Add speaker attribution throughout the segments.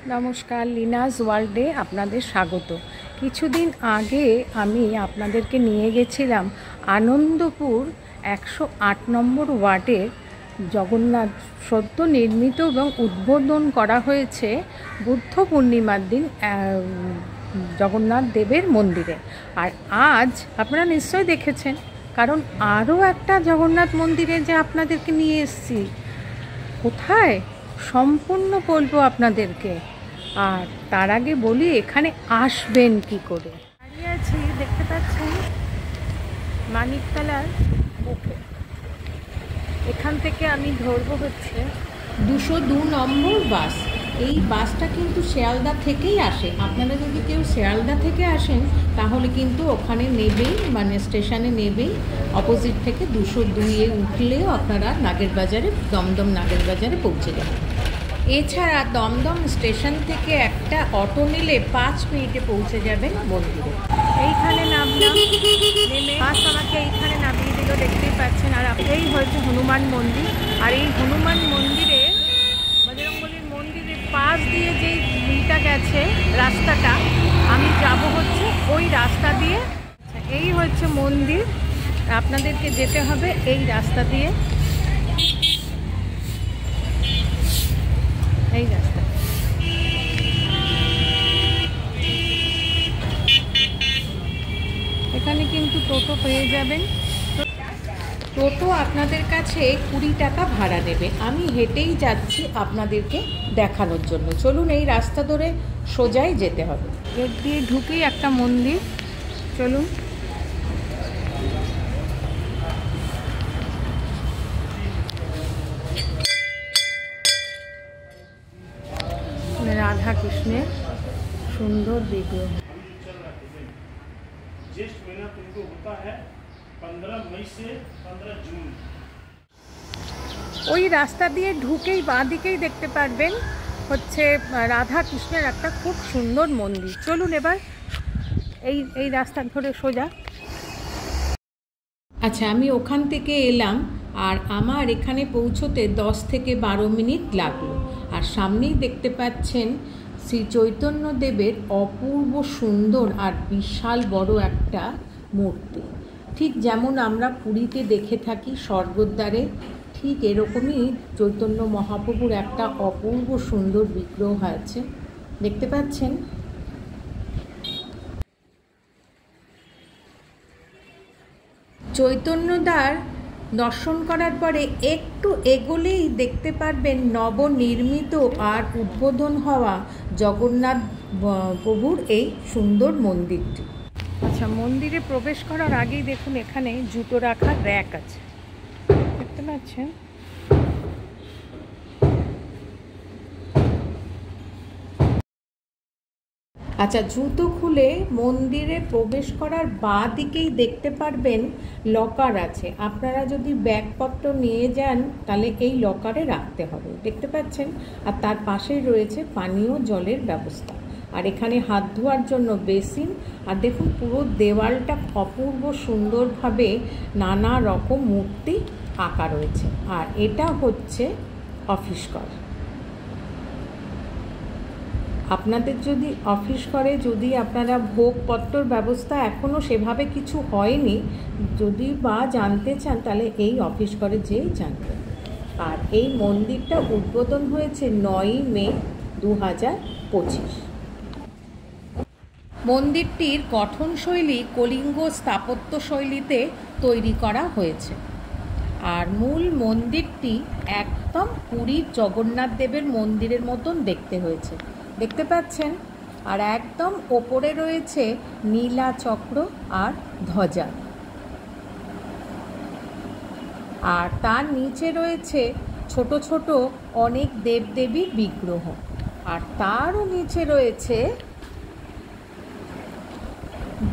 Speaker 1: নমস্কার, লিনাস ওয়ার্ল্ডে আপনাদের স্বাগত। কিছুদিন আগে আমি আপনাদেরকে নিয়ে গেছিলাম আনন্দপুর 108 নম্বর ওয়ার্ডের জগন্নাথ সদ্য নির্মিত এবং উদ্বোধন করা হয়েছে বুদ্ধ পূর্ণিমার দিন জগন্নাথ দেবের মন্দিরে। আর আজ আপনারা নিশ্চয়ই দেখেছেন, কারণ আরও একটা জগন্নাথ মন্দিরে যে আপনাদেরকে নিয়ে এসেছি। কোথায় সম্পূর্ণ বলবো আপনাদেরকে। আর তার আগে বলি এখানে আসবেন কি করে। দাঁড়িয়ে আছি, দেখতে পাচ্ছেন মানিকতলার বুকে। এখান থেকে আমি ধরবো হচ্ছে 202 নম্বর বাস। এই বাসটা কিন্তু শিয়ালদা থেকেই আসে। আপনারা যদি কেউ শিয়ালদা থেকে আসেন তাহলে কিন্তু ওখানে নেবেই, মানে স্টেশনে নেবেই। অপোজিট থেকে 202-এ উঠলেও আপনারা নাগেরবাজারে, দমদম নাগেরবাজারে পৌঁছে যাবেন। এছাড়া দমদম স্টেশন থেকে একটা অটো নিলে 5 মিনিটে পৌঁছে যাবেন মন্দিরে। এইখানে নামলাম, নেমে বাস আমাকে এইখানে নামিয়ে দিল, দেখতেই পাচ্ছেন। আর এই হচ্ছে হনুমান মন্দির। আর এই হনুমান মন্দিরে, বজরংবলীর মন্দিরের পাশ দিয়ে যেই ইটা গেছে রাস্তাটা, আমি যাব হচ্ছে ওই রাস্তা দিয়ে। এই হচ্ছে মন্দির, আপনাদেরকে যেতে হবে এই রাস্তা দিয়ে, এই রাস্তা। এখানে কিন্তু টোটো পেয়ে যাবেন। টোটো আপনাদের কাছে 20 টাকা ভাড়া নেবে। আমি হেঁটেই যাচ্ছি আপনাদেরকে দেখানোর জন্য। চলুন, এই রাস্তা ধরে সোজাই যেতে হবে। গেট দিয়ে ঢুকেই একটা মন্দির, চলুন। রাধা কৃষ্ণের সুন্দর বিগ্রহ।
Speaker 2: ज्येष्ठ महीना तुमको होता है 15 मई से 15 जून।
Speaker 1: ওই রাস্তা দিয়ে ঢুকেই বাঁ দিকেই দেখতে পারবেন হচ্ছে রাধা কৃষ্ণের একটা খুব সুন্দর মন্দির। চলুন এবার এই রাস্তা ধরে সোজা। আচ্ছা, আমি ওখান থেকে এলাম আর আমার এখানে পৌঁছতে 10 থেকে 12 মিনিট লাগলো। আর সামনেই দেখতে পাচ্ছেন শ্রী চৈতন্যদেবের অপূর্ব সুন্দর আর বিশাল বড় একটা মূর্তি। ঠিক যেমন আমরা পুরীতে দেখে থাকি স্বর্গদ্বারে, ঠিক এরকমই চৈতন্য মহাপ্রভুর একটা অপূর্ব সুন্দর বিগ্রহ আছে, দেখতে পাচ্ছেন। চৈতন্যদ্বার দর্শন করার পরে একটু এগোলেই দেখতে পারবেন নবনির্মিত আর উদ্বোধন হওয়া জগন্নাথ প্রভুর এই সুন্দর মন্দিরটি। আচ্ছা, মন্দিরে প্রবেশ করার আগেই দেখুন এখানে জুতো রাখার র্যাক আছে, দেখতে পাচ্ছেন। আচ্ছা, জুতো খুলে মন্দিরে প্রবেশ করার বাঁ দিকেই দেখতে পারবেন লকার আছে। আপনারা যদি ব্যাগপত্র নিয়ে যান তাহলে এই লকারে রাখতে হবে, দেখতে পাচ্ছেন। আর তার পাশেই রয়েছে পানীয় জলের ব্যবস্থা। আর এখানে হাত ধোয়ার জন্য বেসিন। আর দেখুন পুরো দেওয়ালটা অপূর্ব সুন্দরভাবে নানা রকম মূর্তি আঁকা রয়েছে। আর এটা হচ্ছে অফিস ঘর। আপনাদের যদি অফিস করে, যদি আপনারা ভোগপত্রর ব্যবস্থা এখনও সেভাবে কিছু হয়নি, যদি বা জানতে চান তাহলে এই অফিস ঘরে যেয়ে জানবেন। আর এই মন্দিরটা উদ্বোধন হয়েছে 9 মে 2025। মন্দিরটির গঠনশৈলী কলিঙ্গ স্থাপত্য শৈলীতে তৈরি করা হয়েছে। আর মূল মন্দিরটি একদম পুরীর জগন্নাথ দেবের মন্দিরের মতন দেখতে হয়েছে, দেখতে পাচ্ছেন। আর একদম ওপরে রয়েছে নীলা চক্র আর ধ্বজা। আর তার নিচে রয়েছে ছোট ছোট অনেক দেবদেবীর বিগ্রহ। আর তারও নিচে রয়েছে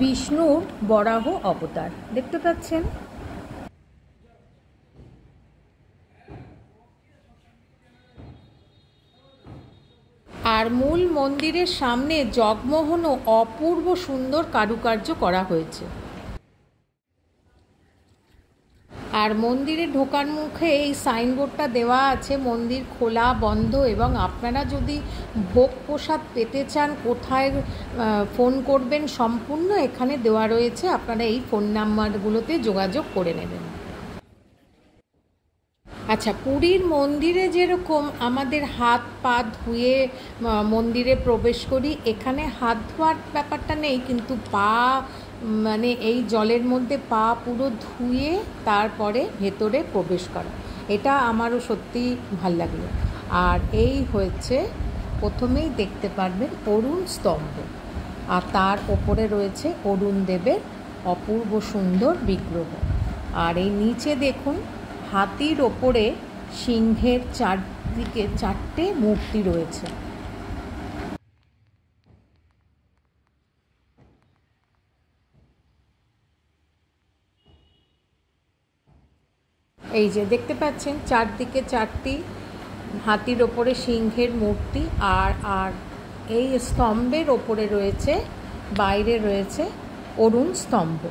Speaker 1: বিষ্ণুর বরাহ অবতার, দেখতে পাচ্ছেন। আর মূল মন্দিরের সামনে জগমোহনও অপূর্ব সুন্দর কারুকার্য করা হয়েছে। আর মন্দিরে ঢোকার মুখে এই সাইনবোর্ডটা দেওয়া আছে মন্দির খোলা বন্ধ, এবং আপনারা যদি ভোগ প্রসাদ পেতে চান কোথায় ফোন করবেন সম্পূর্ণ এখানে দেওয়া রয়েছে, আপনারা এই ফোন নাম্বারগুলোতে যোগাযোগ করে নেবেন। আচ্ছা, পুরীর মন্দিরে যেরকম আমাদের হাত পা ধুয়ে মন্দিরে প্রবেশ করি, এখানে হাত ধোয়ার ব্যাপারটা নেই, কিন্তু পা মানে এই জলের মধ্যে পা পুরো ধুয়ে তারপরে ভেতরে প্রবেশ করা, এটা আমারও সত্যি ভাল লাগলো। আর এই হয়েছে প্রথমেই দেখতে পারবেন অরুণ স্তম্ভ, আর তার ওপরে রয়েছে অরুণ দেবের অপূর্ব সুন্দর বিগ্রহ। আর এই নিচে দেখুন হাতির ওপরে সিংহের চারদিকে 4টে মূর্তি রয়েছে। এই যে দেখতে পাচ্ছেন চারদিকে 4টি হাতির ওপরে সিংহের মূর্তি, আর এই স্তম্ভের ওপরে রয়েছে, বাইরে রয়েছে অরুণ স্তম্ভ,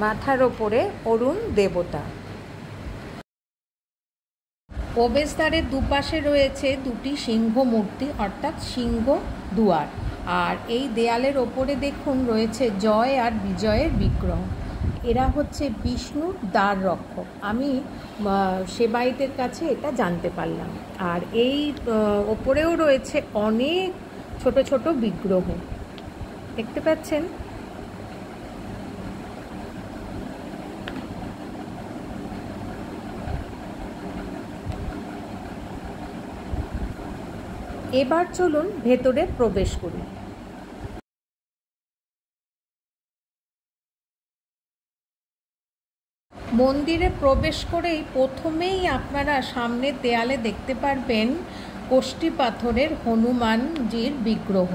Speaker 1: মাথার ওপরে অরুণ দেবতা। প্রবেশদ্বারের দুপাশে রয়েছে 2টি সিংহ মূর্তি, অর্থাৎ সিংহ দুয়ার। আর এই দেয়ালের ওপরে দেখুন রয়েছে জয় আর বিজয়ের বিগ্রহ। এরা হচ্ছে বিষ্ণুর দ্বার রক্ষক, আমি সেবায়িতের কাছে এটা জানতে পারলাম। আর এই ওপরেও রয়েছে অনেক ছোট ছোট বিগ্রহ, দেখতে পাচ্ছেন। এবার চলুন ভেতরে প্রবেশ করি। মন্দিরে প্রবেশ করেই প্রথমেই আপনারা সামনের দেয়ালে দেখতে পারবেন কোষ্ঠী পাথরের হনুমানজির বিগ্রহ,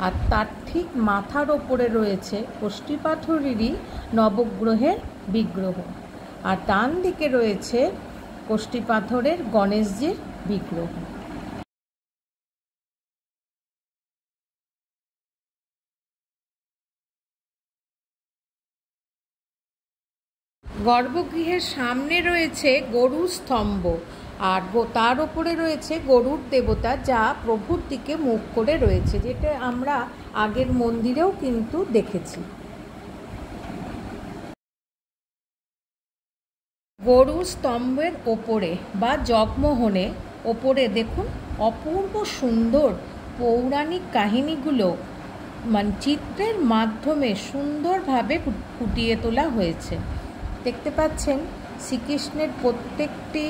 Speaker 1: আর তার ঠিক মাথার ওপরে রয়েছে কোষ্ঠী পাথরেরই নবগ্রহের বিগ্রহ, আর ডান দিকে রয়েছে কোষ্ঠী পাথরের গণেশজির বিগ্রহ। গর্ভগৃহের সামনে রয়েছে গরুর স্তম্ভ, আর তার ওপরে রয়েছে গরুর দেবতা, যা প্রভুর দিকে মুখ করে রয়েছে, যেটা আমরা আগের মন্দিরেও কিন্তু দেখেছি। গরুর স্তম্ভের ওপরে বা জগমোহনে ওপরে দেখুন অপূর্ব সুন্দর পৌরাণিক কাহিনীগুলো চিত্রের মাধ্যমে সুন্দরভাবে ফুটিয়ে তোলা হয়েছে। দেখতে পাচ্ছেন শ্রীকৃষ্ণের প্রত্যেকটি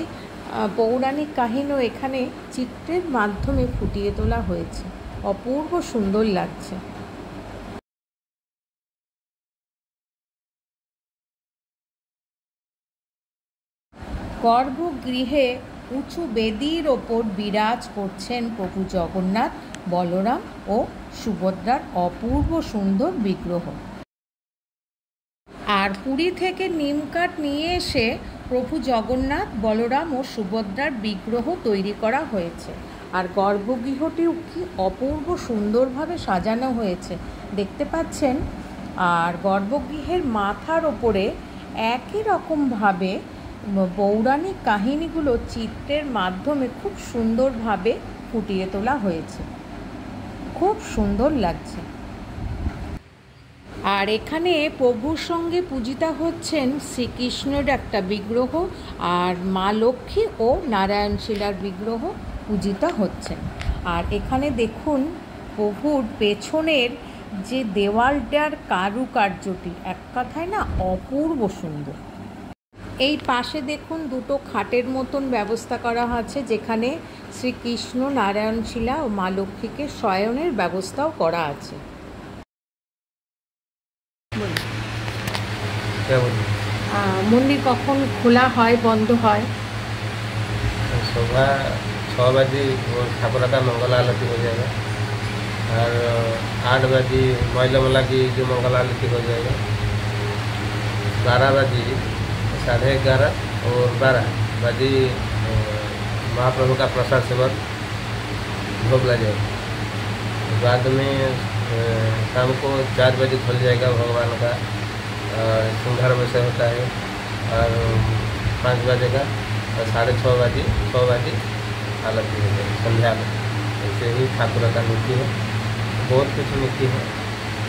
Speaker 1: পৌরাণিক কাহিনীও এখানে চিত্রের মাধ্যমে ফুটিয়ে তোলা হয়েছে, অপূর্ব সুন্দর লাগছে। গর্ভগৃহে উঁচু বেদির ওপর বিরাজ করছেন প্রভু জগন্নাথ, বলরাম ও সুভদ্রার অপূর্ব সুন্দর বিগ্রহ। আর পুরী থেকে নিমকাঠ নিয়ে এসে প্রভু জগন্নাথ, বলরাম ও সুভদ্রার বিগ্রহ তৈরি করা হয়েছে। আর গর্ভগৃহটিও কি অপূর্ব সুন্দরভাবে সাজানো হয়েছে, দেখতে পাচ্ছেন। আর গর্ভগৃহের মাথার ওপরে একই রকমভাবে পৌরাণিক কাহিনীগুলো চিত্রের মাধ্যমে খুব সুন্দরভাবে ফুটিয়ে তোলা হয়েছে, খুব সুন্দর লাগছে। আর এখানে প্রভুর সঙ্গে পূজিতা হচ্ছেন শ্রীকৃষ্ণের একটা বিগ্রহ, আর মা লক্ষ্মী ও নারায়ণ শিলার বিগ্রহ পূজিতা হচ্ছেন। আর এখানে দেখুন প্রভুর পেছনের যে দেওয়ালটার কারুকার্যটি এক কথায় না অপূর্ব সুন্দর। এই পাশে দেখুন 2টো খাটের মতন ব্যবস্থা করা আছে, যেখানে শ্রীকৃষ্ণ, নারায়ণ শিলা ও মা লক্ষ্মীকে শয়নের ব্যবস্থাও করা আছে। মন্দির কখন খোলা হয়, বন্ধ হয়?
Speaker 3: सुबह 6 बजे वो ठाकुर का मंगल आरती हो जाएगा, और 8 बजे महिला की जो मंगल आरती हो जाएगा, 12 बजे 11:30 और 12 बजे महाप्रभु का प्रसाद सेवन भोग लगेगा। बाद में शाम को 4 बजे खुल जाएगा भगवान का सिंघार वैसे होता है, और 5 बजे का, और 6:30 आलती हो जाए संध्या में। ऐसे ही ठाकुर का नीति है, बहुत कुछ नीति है,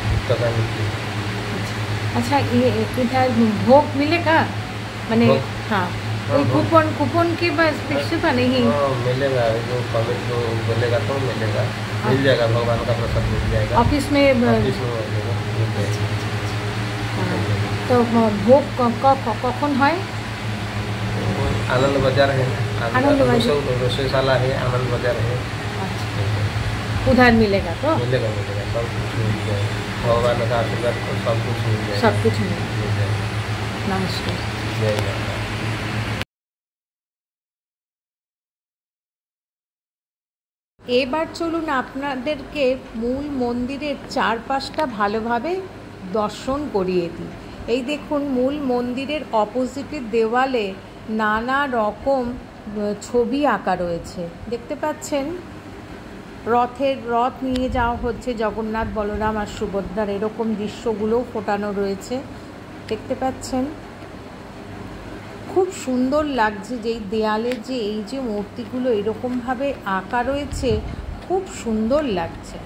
Speaker 3: भक्त का नीति है।
Speaker 1: अच्छा, ये इधर भोग मिलेगा मैंने?
Speaker 3: भोग?
Speaker 1: हाँ,
Speaker 3: हाँ,
Speaker 1: कोई
Speaker 3: भोग।
Speaker 1: कूपन के बस पैसे का नहीं?
Speaker 3: हाँ, मिलेगा, जो कमिट जो बोलेगा तो मिलेगा, मिल जाएगा, भगवान का प्रसाद मिल जाएगा।
Speaker 1: ऑफिस में
Speaker 3: ऑफिस में मिलेगा, मिल जाएगा।
Speaker 1: हाँ, तो भोग कখন হয়?
Speaker 3: आनंद बाजार है,
Speaker 1: आनंद बाजार।
Speaker 3: रोसेशाला है, आनंद बाजार है।
Speaker 1: अच्छा, उधर मिलेगा तो?
Speaker 3: मिलेगा, सब कुछ मिल जाएगा, भगवान का आशीर्वाद तो सब कुछ मिल जाएगा।
Speaker 1: सब कुछ मिलेगा।
Speaker 3: मिल जाएगा।
Speaker 1: नमस्कार।
Speaker 3: जय माता।
Speaker 1: এবার চলুন আপনাদেরকে মূল মন্দিরের চারপাশটা ভালোভাবে দর্শন করিয়ে দিই। এই দেখুন, মূল মন্দিরের অপোজিটের দেওয়ালে নানা রকম ছবি আঁকা রয়েছে, দেখতে পাচ্ছেন। রথ নিয়ে যাওয়া হচ্ছে, জগন্নাথ, বলরাম আর সুভদ্রার এরকম দৃশ্যগুলোও ফোটানো রয়েছে, দেখতে পাচ্ছেন। খুব সুন্দর লাগছে যে এই দেয়ালে যে এই যে মূর্তিগুলো এরকমভাবে আঁকা রয়েছে, খুব সুন্দর লাগছে।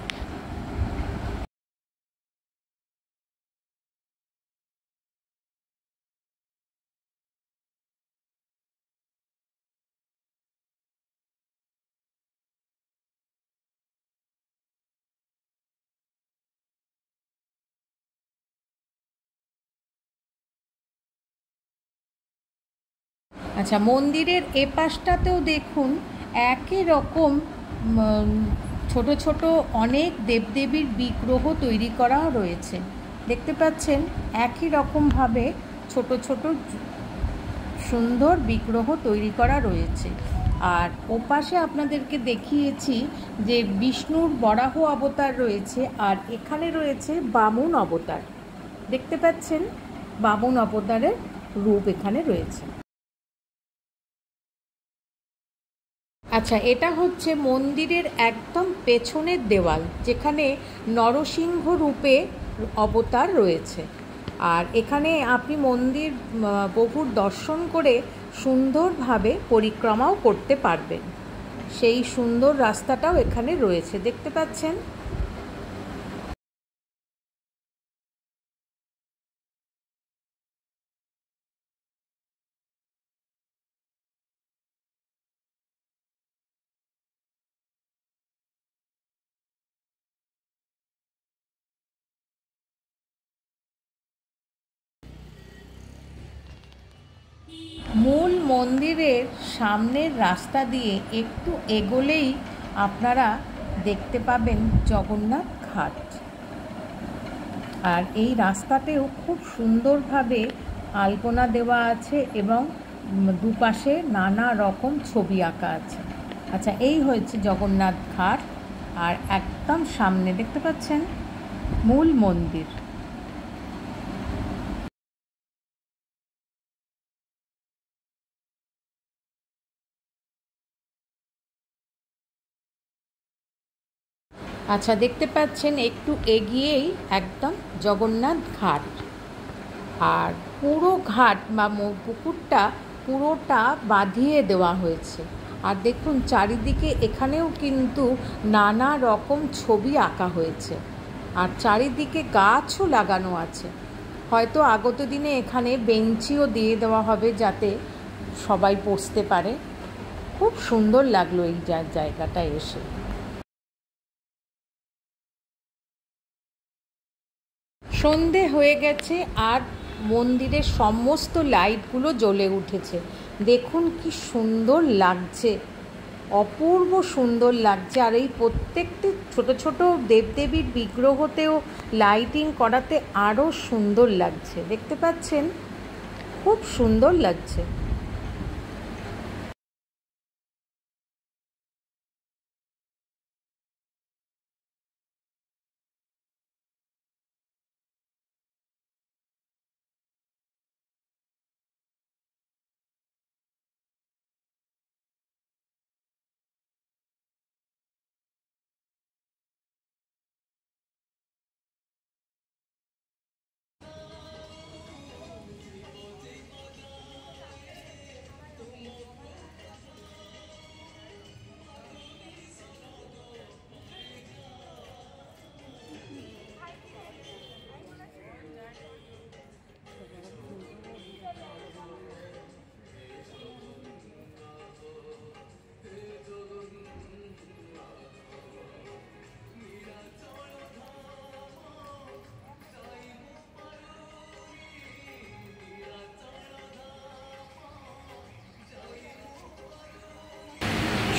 Speaker 1: আচ্ছা, মন্দিরের এপাশটাতেও দেখুন একই রকম ছোট ছোট অনেক দেবদেবীর বিগ্রহ তৈরি করা রয়েছে, দেখতে পাচ্ছেন। একই রকমভাবে ছোট ছোট সুন্দর বিগ্রহ তৈরি করা রয়েছে। আর ওপাশে আপনাদেরকে দেখিয়েছি যে বিষ্ণুর বরাহ অবতার রয়েছে, আর এখানে রয়েছে বামন অবতার, দেখতে পাচ্ছেন। বামন অবতারের রূপ এখানে রয়েছে। আচ্ছা, এটা হচ্ছে মন্দিরের একদম পেছনের দেওয়াল, যেখানে নরসিংহ রূপে অবতার রয়েছে। আর এখানে আপনি মন্দির বহুর দর্শন করে সুন্দরভাবে পরিক্রমাও করতে পারবেন। সেই সুন্দর রাস্তাটাও এখানে রয়েছে, দেখতে পাচ্ছেন। মূল মন্দিরের সামনের রাস্তা দিয়ে একটু এগোলেই আপনারা দেখতে পাবেন জগন্নাথ ঘাট। আর এই রাস্তাতেও খুব সুন্দরভাবে আলপনা দেওয়া আছে এবং দুপাশে নানা রকম ছবি আঁকা আছে। আচ্ছা, এই হয়েছে জগন্নাথ ঘাট, আর একদম সামনে দেখতে পাচ্ছেন মূল মন্দির। আচ্ছা, দেখতে পাচ্ছেন একটু এগিয়েই একদম জগন্নাথ ঘাট। আর পুরো ঘাট বা পুকুরটা পুরোটা বাঁধিয়ে দেওয়া হয়েছে। আর দেখুন চারিদিকে এখানেও কিন্তু নানা রকম ছবি আঁকা হয়েছে, আর চারিদিকে গাছও লাগানো আছে। হয়তো আগত দিনে এখানে বেঞ্চিও দিয়ে দেওয়া হবে যাতে সবাই বসতে পারে। খুব সুন্দর লাগলো এই জায়গাটা এসে। সন্ধে হয়ে গেছে আর মন্দিরের সমস্ত লাইটগুলো জ্বলে উঠেছে। দেখুন কি সুন্দর লাগছে, অপূর্ব সুন্দর লাগছে। আর এই প্রত্যেকটি ছোট ছোট দেবদেবীর বিগ্রহতেও লাইটিং করাতে আরও সুন্দর লাগছে, দেখতে পাচ্ছেন। খুব সুন্দর লাগছে।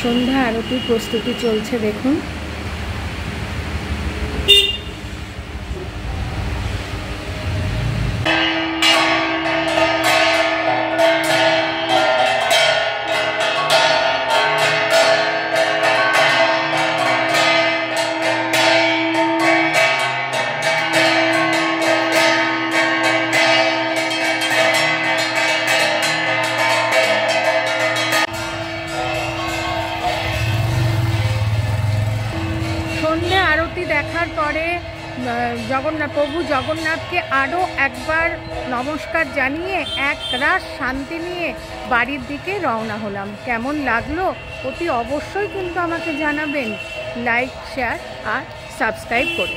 Speaker 1: সন্ধ্যা আরতির প্রস্তুতি চলছে দেখুন। সন্ধ্যে আরতি দেখার পরে প্রভু জগন্নাথকে আরও একবার নমস্কার জানিয়ে এক রাত শান্তি নিয়ে বাড়ির দিকে রওনা হলাম। কেমন লাগলো অতি অবশ্যই কিন্তু আমাকে জানাবেন, লাইক, শেয়ার আর সাবস্ক্রাইব করে।